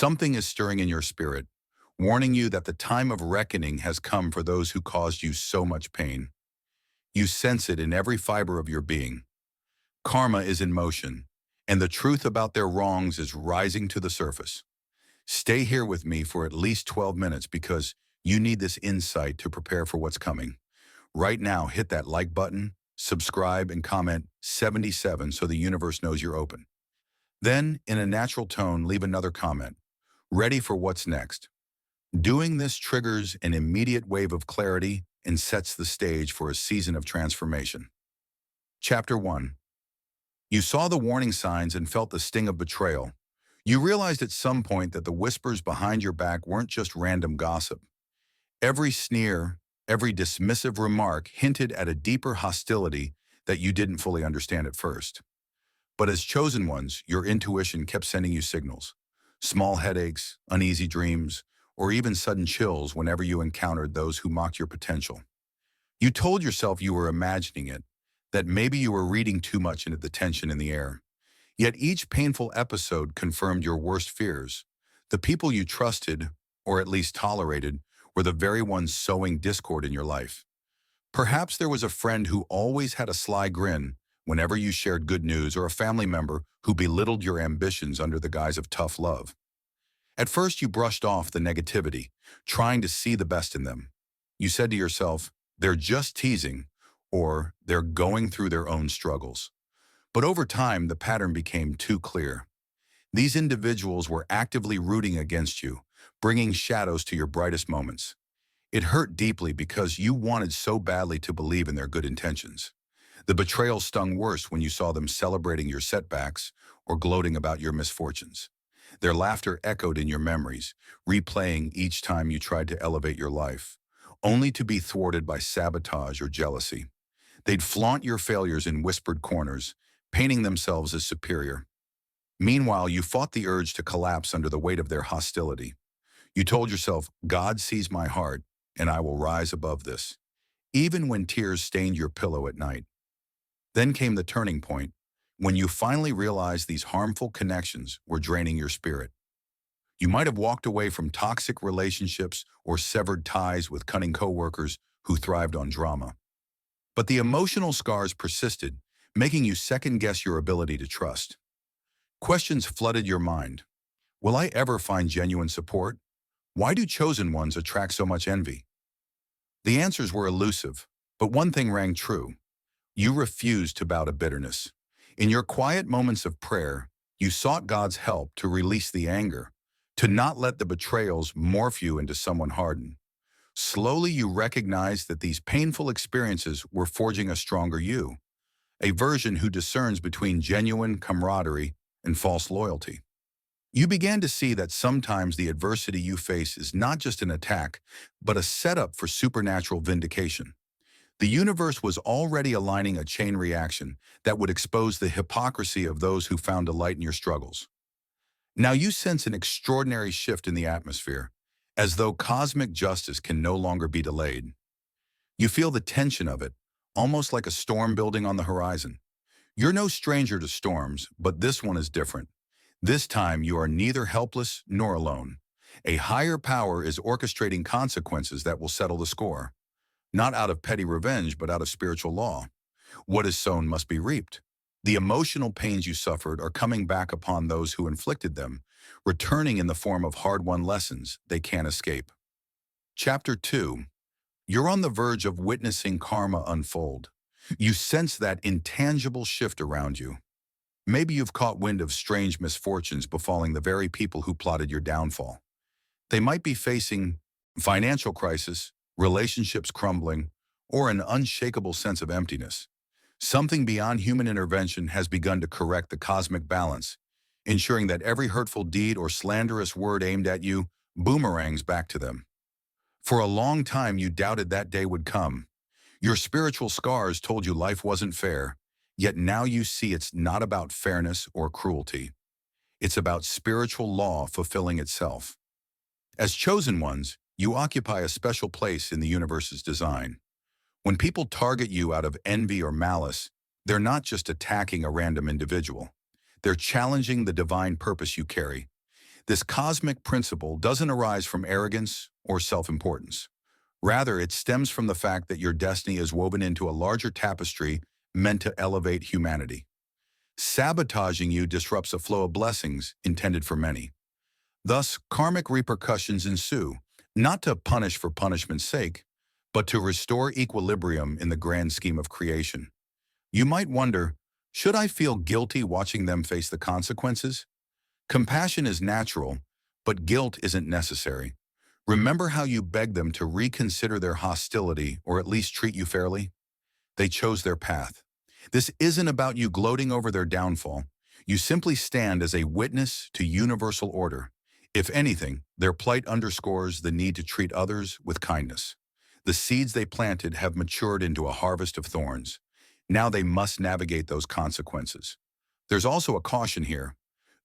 Something is stirring in your spirit, warning you that the time of reckoning has come for those who caused you so much pain. You sense it in every fiber of your being. Karma is in motion, and the truth about their wrongs is rising to the surface. Stay here with me for at least 12 minutes because you need this insight to prepare for what's coming. Right now, hit that like button, subscribe, and comment 77 so the universe knows you're open. Then, in a natural tone, leave another comment. Ready for what's next. Doing this triggers an immediate wave of clarity and sets the stage for a season of transformation. Chapter 1. You saw the warning signs and felt the sting of betrayal. You realized at some point that the whispers behind your back weren't just random gossip. Every sneer, every dismissive remark hinted at a deeper hostility that you didn't fully understand at first. But as chosen ones, your intuition kept sending you signals. Small headaches, uneasy dreams, or even sudden chills whenever you encountered those who mocked your potential. You told yourself you were imagining it, that maybe you were reading too much into the tension in the air. Yet each painful episode confirmed your worst fears. The people you trusted, or at least tolerated, were the very ones sowing discord in your life. Perhaps there was a friend who always had a sly grin whenever you shared good news, or a family member who belittled your ambitions under the guise of tough love. At first, you brushed off the negativity, trying to see the best in them. You said to yourself, they're just teasing, or they're going through their own struggles. But over time, the pattern became too clear. These individuals were actively rooting against you, bringing shadows to your brightest moments. It hurt deeply because you wanted so badly to believe in their good intentions. The betrayal stung worse when you saw them celebrating your setbacks or gloating about your misfortunes. Their laughter echoed in your memories, replaying each time you tried to elevate your life, only to be thwarted by sabotage or jealousy. They'd flaunt your failures in whispered corners, painting themselves as superior. Meanwhile, you fought the urge to collapse under the weight of their hostility. You told yourself, God sees my heart, and I will rise above this, even when tears stained your pillow at night. Then came the turning point, when you finally realized these harmful connections were draining your spirit. You might have walked away from toxic relationships or severed ties with cunning coworkers who thrived on drama. But the emotional scars persisted, making you second-guess your ability to trust. Questions flooded your mind. Will I ever find genuine support? Why do chosen ones attract so much envy? The answers were elusive, but one thing rang true. You refused to bow to bitterness. In your quiet moments of prayer, you sought God's help to release the anger, to not let the betrayals morph you into someone hardened. Slowly, you recognized that these painful experiences were forging a stronger you, a version who discerns between genuine camaraderie and false loyalty. You began to see that sometimes the adversity you face is not just an attack, but a setup for supernatural vindication. The universe was already aligning a chain reaction that would expose the hypocrisy of those who found delight in your struggles. Now you sense an extraordinary shift in the atmosphere, as though cosmic justice can no longer be delayed. You feel the tension of it, almost like a storm building on the horizon. You're no stranger to storms, but this one is different. This time you are neither helpless nor alone. A higher power is orchestrating consequences that will settle the score. Not out of petty revenge, but out of spiritual law. What is sown must be reaped. The emotional pains you suffered are coming back upon those who inflicted them, returning in the form of hard-won lessons they can't escape. Chapter 2. You're on the verge of witnessing karma unfold. You sense that intangible shift around you. Maybe you've caught wind of strange misfortunes befalling the very people who plotted your downfall. They might be facing financial crisis, relationships crumbling, or an unshakable sense of emptiness. Something beyond human intervention has begun to correct the cosmic balance, ensuring that every hurtful deed or slanderous word aimed at you boomerangs back to them. For a long time you doubted that day would come. Your spiritual scars told you life wasn't fair, yet now you see it's not about fairness or cruelty. It's about spiritual law fulfilling itself. As chosen ones, you occupy a special place in the universe's design. When people target you out of envy or malice, they're not just attacking a random individual. They're challenging the divine purpose you carry. This cosmic principle doesn't arise from arrogance or self-importance. Rather, it stems from the fact that your destiny is woven into a larger tapestry meant to elevate humanity. Sabotaging you disrupts a flow of blessings intended for many. Thus, karmic repercussions ensue, not to punish for punishment's sake, but to restore equilibrium in the grand scheme of creation. You might wonder, should I feel guilty watching them face the consequences? Compassion is natural, but guilt isn't necessary. Remember how you begged them to reconsider their hostility or at least treat you fairly? They chose their path. This isn't about you gloating over their downfall. You simply stand as a witness to universal order. If anything, their plight underscores the need to treat others with kindness. The seeds they planted have matured into a harvest of thorns. Now they must navigate those consequences. There's also a caution here.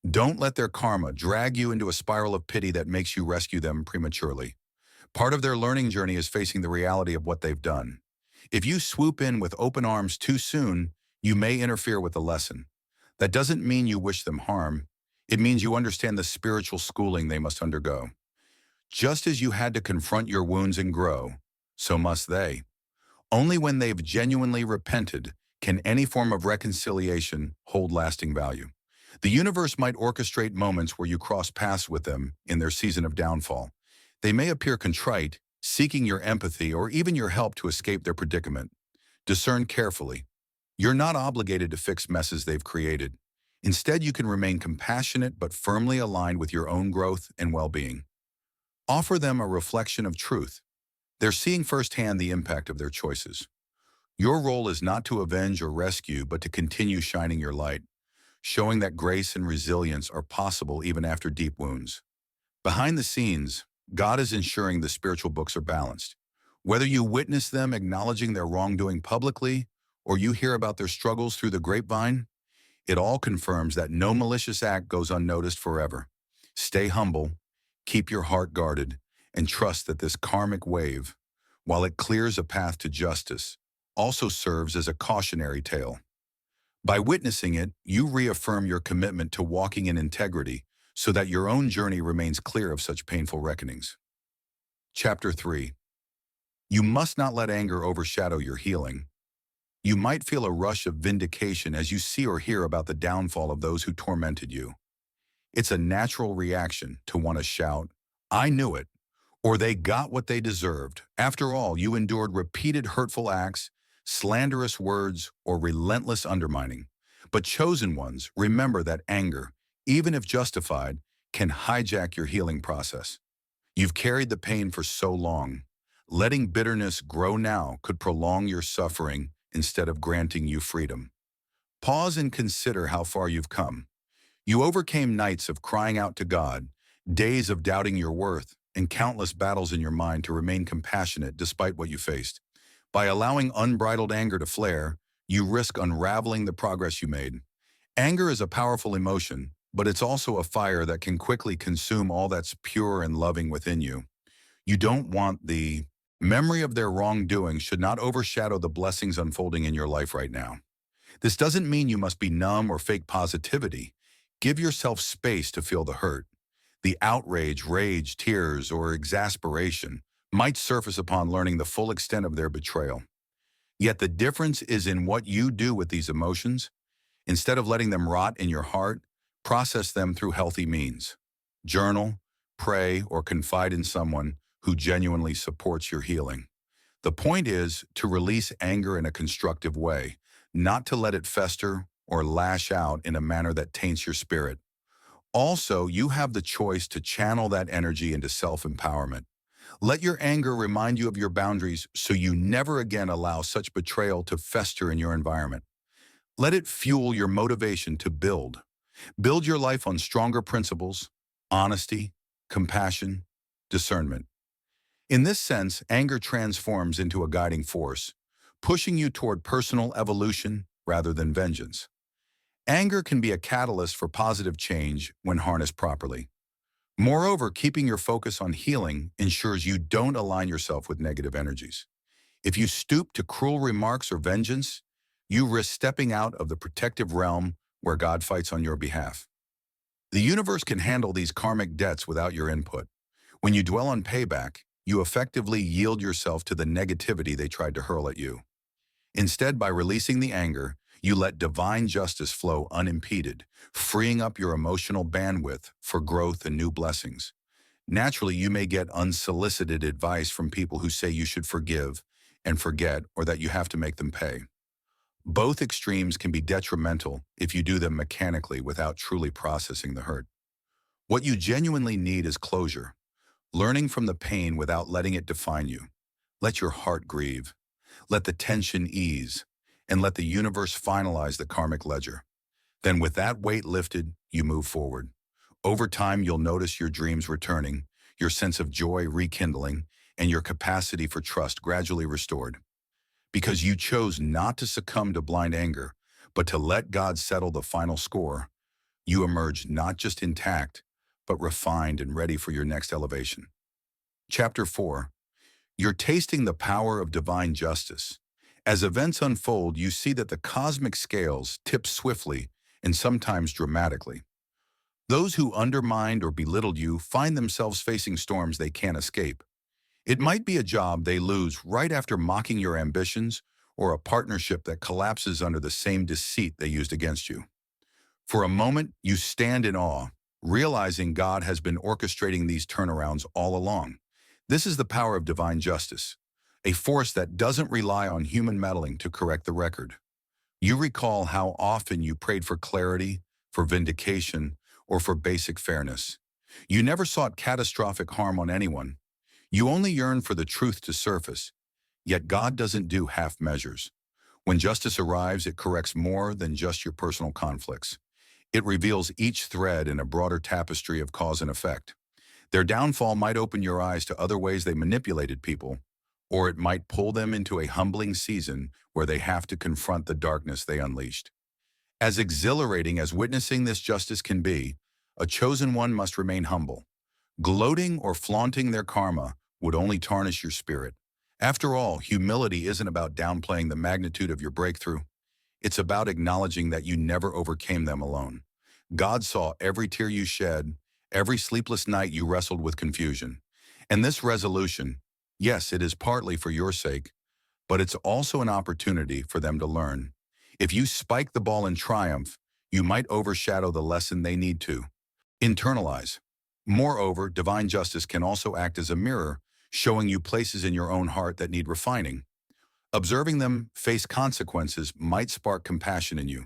Don't let their karma drag you into a spiral of pity that makes you rescue them prematurely. Part of their learning journey is facing the reality of what they've done. If you swoop in with open arms too soon, you may interfere with the lesson. That doesn't mean you wish them harm. It means you understand the spiritual schooling they must undergo. Just as you had to confront your wounds and grow, so must they. Only when they've genuinely repented can any form of reconciliation hold lasting value. The universe might orchestrate moments where you cross paths with them in their season of downfall. They may appear contrite, seeking your empathy or even your help to escape their predicament. Discern carefully. You're not obligated to fix messes they've created. Instead, you can remain compassionate but firmly aligned with your own growth and well-being. Offer them a reflection of truth. They're seeing firsthand the impact of their choices. Your role is not to avenge or rescue, but to continue shining your light, showing that grace and resilience are possible even after deep wounds. Behind the scenes, God is ensuring the spiritual books are balanced. Whether you witness them acknowledging their wrongdoing publicly, or you hear about their struggles through the grapevine, it all confirms that no malicious act goes unnoticed forever. Stay humble, keep your heart guarded, and trust that this karmic wave, while it clears a path to justice, also serves as a cautionary tale. By witnessing it, you reaffirm your commitment to walking in integrity so that your own journey remains clear of such painful reckonings. Chapter 3. You must not let anger overshadow your healing. You might feel a rush of vindication as you see or hear about the downfall of those who tormented you. It's a natural reaction to want to shout, "I knew it," or "they got what they deserved." After all, you endured repeated hurtful acts, slanderous words, or relentless undermining. But chosen ones, remember that anger, even if justified, can hijack your healing process. You've carried the pain for so long. Letting bitterness grow now could prolong your suffering instead of granting you freedom. Pause and consider how far you've come. You overcame nights of crying out to God, days of doubting your worth, and countless battles in your mind to remain compassionate despite what you faced. By allowing unbridled anger to flare, you risk unraveling the progress you made. Anger is a powerful emotion, but it's also a fire that can quickly consume all that's pure and loving within you. You don't want the memory of their wrongdoing should not overshadow the blessings unfolding in your life right now. This doesn't mean you must be numb or fake positivity. Give yourself space to feel the hurt. The outrage, rage, tears, or exasperation might surface upon learning the full extent of their betrayal. Yet the difference is in what you do with these emotions. Instead of letting them rot in your heart, process them through healthy means. Journal, pray, or confide in someone who genuinely supports your healing. The point is to release anger in a constructive way, not to let it fester or lash out in a manner that taints your spirit. Also, you have the choice to channel that energy into self-empowerment. Let your anger remind you of your boundaries so you never again allow such betrayal to fester in your environment. Let it fuel your motivation to build. Build your life on stronger principles, honesty, compassion, discernment. In this sense, anger transforms into a guiding force, pushing you toward personal evolution rather than vengeance. Anger can be a catalyst for positive change when harnessed properly. Moreover, keeping your focus on healing ensures you don't align yourself with negative energies. If you stoop to cruel remarks or vengeance, you risk stepping out of the protective realm where God fights on your behalf. The universe can handle these karmic debts without your input. When you dwell on payback, you effectively yield yourself to the negativity they tried to hurl at you. Instead, by releasing the anger, you let divine justice flow unimpeded, freeing up your emotional bandwidth for growth and new blessings. Naturally, you may get unsolicited advice from people who say you should forgive and forget, or that you have to make them pay. Both extremes can be detrimental if you do them mechanically without truly processing the hurt. What you genuinely need is closure, learning from the pain without letting it define you. Let your heart grieve. Let the tension ease, and let the universe finalize the karmic ledger. Then with that weight lifted, you move forward. Over time, you'll notice your dreams returning, your sense of joy rekindling, and your capacity for trust gradually restored. Because you chose not to succumb to blind anger, but to let God settle the final score, you emerge not just intact, but refined and ready for your next elevation. Chapter 4. You're tasting the power of divine justice. As events unfold, you see that the cosmic scales tip swiftly and sometimes dramatically. Those who undermined or belittled you find themselves facing storms they can't escape. It might be a job they lose right after mocking your ambitions, or a partnership that collapses under the same deceit they used against you. For a moment, you stand in awe, realizing God has been orchestrating these turnarounds all along. This is the power of divine justice, a force that doesn't rely on human meddling to correct the record. You recall how often you prayed for clarity, for vindication, or for basic fairness. You never sought catastrophic harm on anyone. You only yearned for the truth to surface. Yet God doesn't do half measures. When justice arrives, it corrects more than just your personal conflicts. It reveals each thread in a broader tapestry of cause and effect. Their downfall might open your eyes to other ways they manipulated people, or it might pull them into a humbling season where they have to confront the darkness they unleashed. As exhilarating as witnessing this justice can be, a chosen one must remain humble. Gloating or flaunting their karma would only tarnish your spirit. After all, humility isn't about downplaying the magnitude of your breakthrough. It's about acknowledging that you never overcame them alone. God saw every tear you shed, every sleepless night you wrestled with confusion. And this resolution, yes, it is partly for your sake, but it's also an opportunity for them to learn. If you spike the ball in triumph, you might overshadow the lesson they need to internalize. Moreover, divine justice can also act as a mirror, showing you places in your own heart that need refining. Observing them face consequences might spark compassion in you.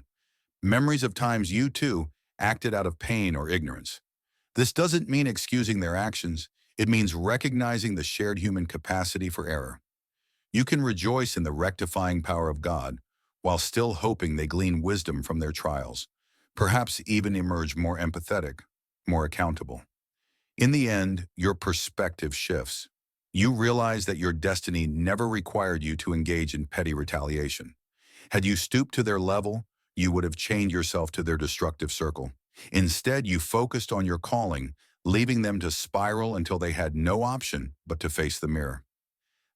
Memories of times you, too, acted out of pain or ignorance. This doesn't mean excusing their actions. It means recognizing the shared human capacity for error. You can rejoice in the rectifying power of God, while still hoping they glean wisdom from their trials, perhaps even emerge more empathetic, more accountable. In the end, your perspective shifts. You realize that your destiny never required you to engage in petty retaliation. Had you stooped to their level, you would have chained yourself to their destructive circle. Instead, you focused on your calling, leaving them to spiral until they had no option but to face the mirror.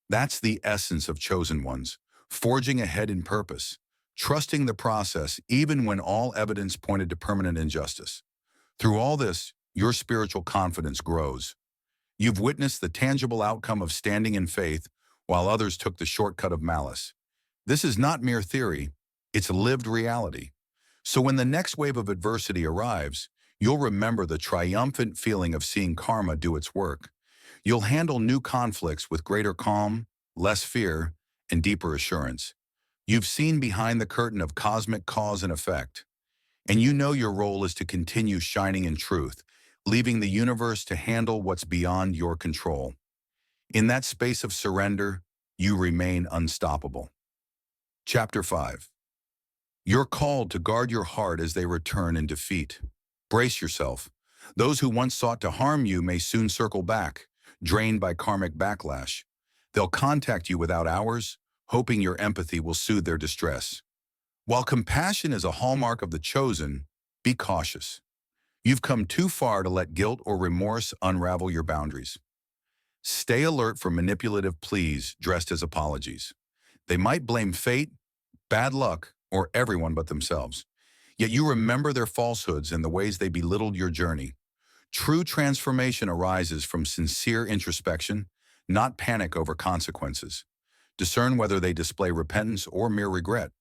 That's the essence of chosen ones, forging ahead in purpose, trusting the process even when all evidence pointed to permanent injustice. Through all this, your spiritual confidence grows. You've witnessed the tangible outcome of standing in faith while others took the shortcut of malice. This is not mere theory, it's lived reality. So when the next wave of adversity arrives, you'll remember the triumphant feeling of seeing karma do its work. You'll handle new conflicts with greater calm, less fear, and deeper assurance. You've seen behind the curtain of cosmic cause and effect, and you know your role is to continue shining in truth, leaving the universe to handle what's beyond your control. In that space of surrender, you remain unstoppable. Chapter 5. You're called to guard your heart as they return in defeat. Brace yourself. Those who once sought to harm you may soon circle back, drained by karmic backlash. They'll contact you without hours, hoping your empathy will soothe their distress. While compassion is a hallmark of the chosen, be cautious. You've come too far to let guilt or remorse unravel your boundaries. Stay alert for manipulative pleas dressed as apologies. They might blame fate, bad luck, or everyone but themselves. Yet you remember their falsehoods and the ways they belittled your journey. True transformation arises from sincere introspection, not panic over consequences. Discern whether they display repentance or mere regret.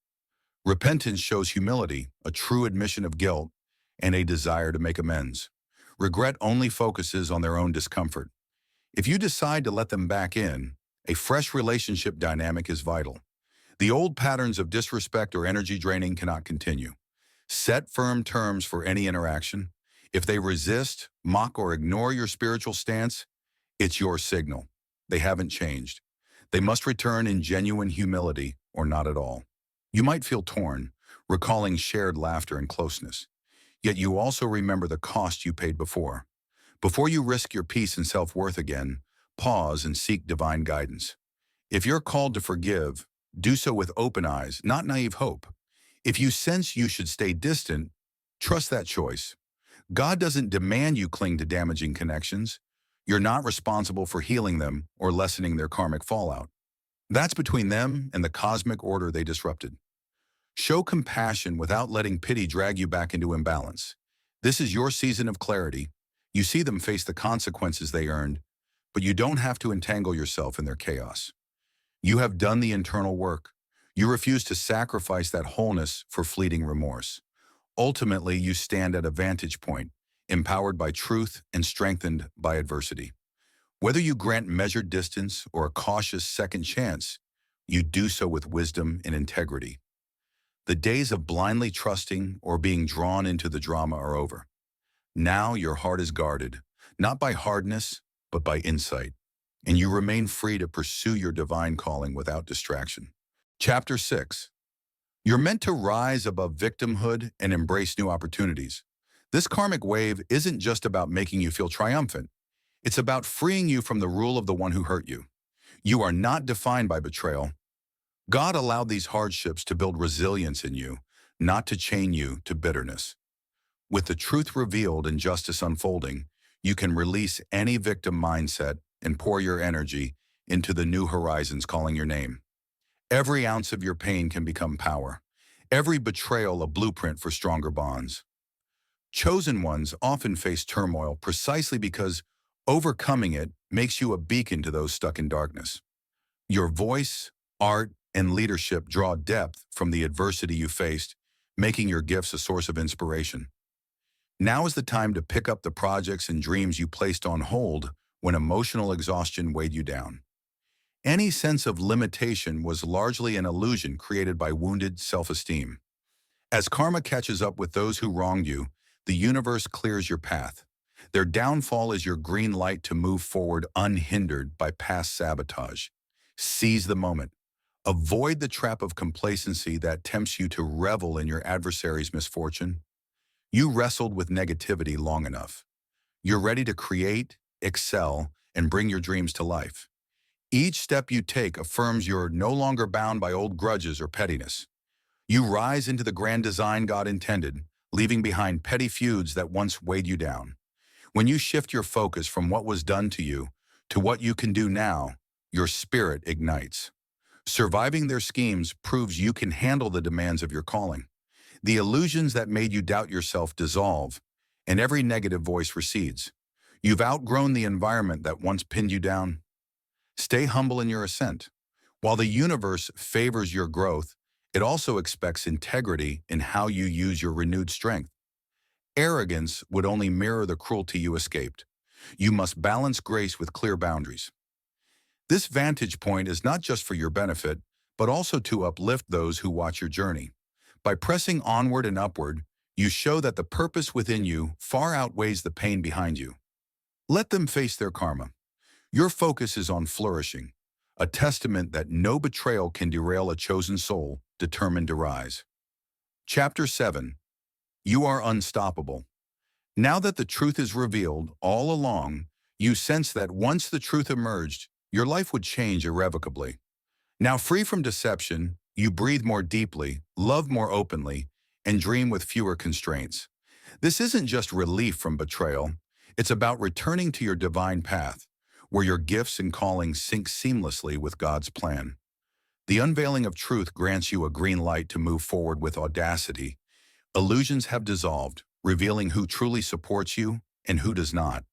Repentance shows humility, a true admission of guilt, and a desire to make amends. Regret only focuses on their own discomfort. If you decide to let them back in, a fresh relationship dynamic is vital. The old patterns of disrespect or energy draining cannot continue. Set firm terms for any interaction. If they resist, mock, or ignore your spiritual stance, it's your signal. They haven't changed. They must return in genuine humility or not at all. You might feel torn, recalling shared laughter and closeness. Yet you also remember the cost you paid before. Before you risk your peace and self-worth again, pause and seek divine guidance. If you're called to forgive, do so with open eyes, not naive hope. If you sense you should stay distant, trust that choice. God doesn't demand you cling to damaging connections. You're not responsible for healing them or lessening their karmic fallout. That's between them and the cosmic order they disrupted. Show compassion without letting pity drag you back into imbalance. This is your season of clarity. You see them face the consequences they earned, but you don't have to entangle yourself in their chaos. You have done the internal work. You refuse to sacrifice that wholeness for fleeting remorse. Ultimately, you stand at a vantage point, empowered by truth and strengthened by adversity. Whether you grant measured distance or a cautious second chance, you do so with wisdom and integrity. The days of blindly trusting or being drawn into the drama are over. Now your heart is guarded, not by hardness, but by insight, and you remain free to pursue your divine calling without distraction. Chapter 6. You're meant to rise above victimhood and embrace new opportunities. This karmic wave isn't just about making you feel triumphant. It's about freeing you from the rule of the one who hurt you. You are not defined by betrayal. God allowed these hardships to build resilience in you, not to chain you to bitterness. With the truth revealed and justice unfolding, you can release any victim mindset and pour your energy into the new horizons calling your name. Every ounce of your pain can become power. Every betrayal a blueprint for stronger bonds. Chosen ones often face turmoil precisely because overcoming it makes you a beacon to those stuck in darkness. Your voice, art, and leadership draw depth from the adversity you faced, making your gifts a source of inspiration. Now is the time to pick up the projects and dreams you placed on hold when emotional exhaustion weighed you down. Any sense of limitation was largely an illusion created by wounded self-esteem. As karma catches up with those who wronged you, the universe clears your path. Their downfall is your green light to move forward unhindered by past sabotage. Seize the moment. Avoid the trap of complacency that tempts you to revel in your adversary's misfortune. You wrestled with negativity long enough. You're ready to create, excel, and bring your dreams to life. Each step you take affirms you're no longer bound by old grudges or pettiness. You rise into the grand design God intended, leaving behind petty feuds that once weighed you down. When you shift your focus from what was done to you to what you can do now, your spirit ignites. Surviving their schemes proves you can handle the demands of your calling. The illusions that made you doubt yourself dissolve, and every negative voice recedes. You've outgrown the environment that once pinned you down. Stay humble in your ascent. While the universe favors your growth, it also expects integrity in how you use your renewed strength. Arrogance would only mirror the cruelty you escaped. You must balance grace with clear boundaries. This vantage point is not just for your benefit, but also to uplift those who watch your journey. By pressing onward and upward, you show that the purpose within you far outweighs the pain behind you. Let them face their karma. Your focus is on flourishing, a testament that no betrayal can derail a chosen soul determined to rise. Chapter 7. You are unstoppable. Now that the truth is revealed all along, you sense that once the truth emerged, your life would change irrevocably. Now free from deception, you breathe more deeply, love more openly, and dream with fewer constraints. This isn't just relief from betrayal. It's about returning to your divine path, where your gifts and callings sync seamlessly with God's plan. The unveiling of truth grants you a green light to move forward with audacity, Illusions have dissolved, revealing who truly supports you and who does not.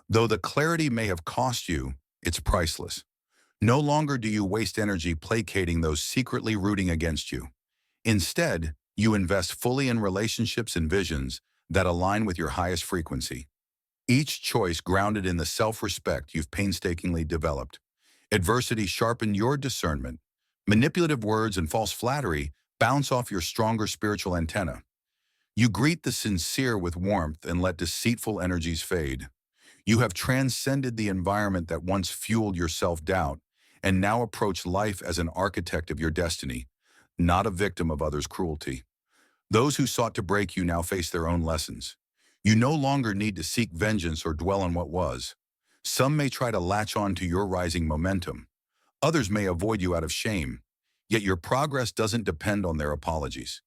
Though the clarity may have cost you, it's priceless. No longer do you waste energy placating those secretly rooting against you. Instead, you invest fully in relationships and visions that align with your highest frequency. Each choice grounded in the self-respect you've painstakingly developed. Adversity sharpened your discernment. Manipulative words and false flattery bounce off your stronger spiritual antenna. You greet the sincere with warmth and let deceitful energies fade. You have transcended the environment that once fueled your self-doubt and now approach life as an architect of your destiny, not a victim of others' cruelty. Those who sought to break you now face their own lessons. You no longer need to seek vengeance or dwell on what was. Some may try to latch on to your rising momentum. Others may avoid you out of shame. Yet your progress doesn't depend on their apologies.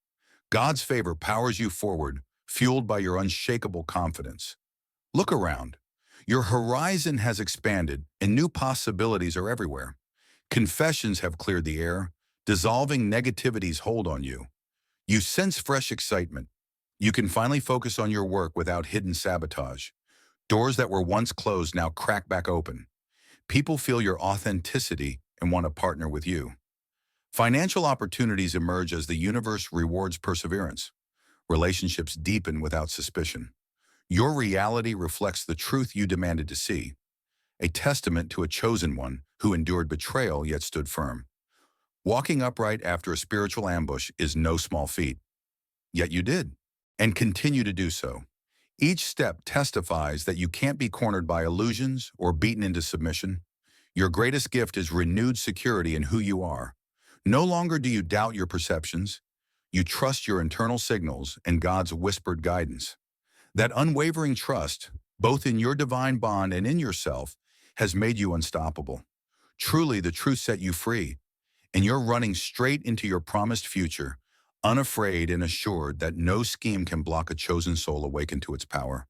God's favor powers you forward, fueled by your unshakable confidence. Look around. Your horizon has expanded, and new possibilities are everywhere. Confessions have cleared the air, dissolving negativity's hold on you. You sense fresh excitement. You can finally focus on your work without hidden sabotage. Doors that were once closed now crack back open. People feel your authenticity and want to partner with you. Financial opportunities emerge as the universe rewards perseverance. Relationships deepen without suspicion. Your reality reflects the truth you demanded to see, a testament to a chosen one who endured betrayal yet stood firm. Walking upright after a spiritual ambush is no small feat. Yet you did, and continue to do so. Each step testifies that you can't be cornered by illusions or beaten into submission. Your greatest gift is renewed security in who you are. No longer do you doubt your perceptions. You trust your internal signals and God's whispered guidance. That unwavering trust, both in your divine bond and in yourself, has made you unstoppable. Truly, the truth set you free, and you're running straight into your promised future, unafraid and assured that no scheme can block a chosen soul awakened to its power.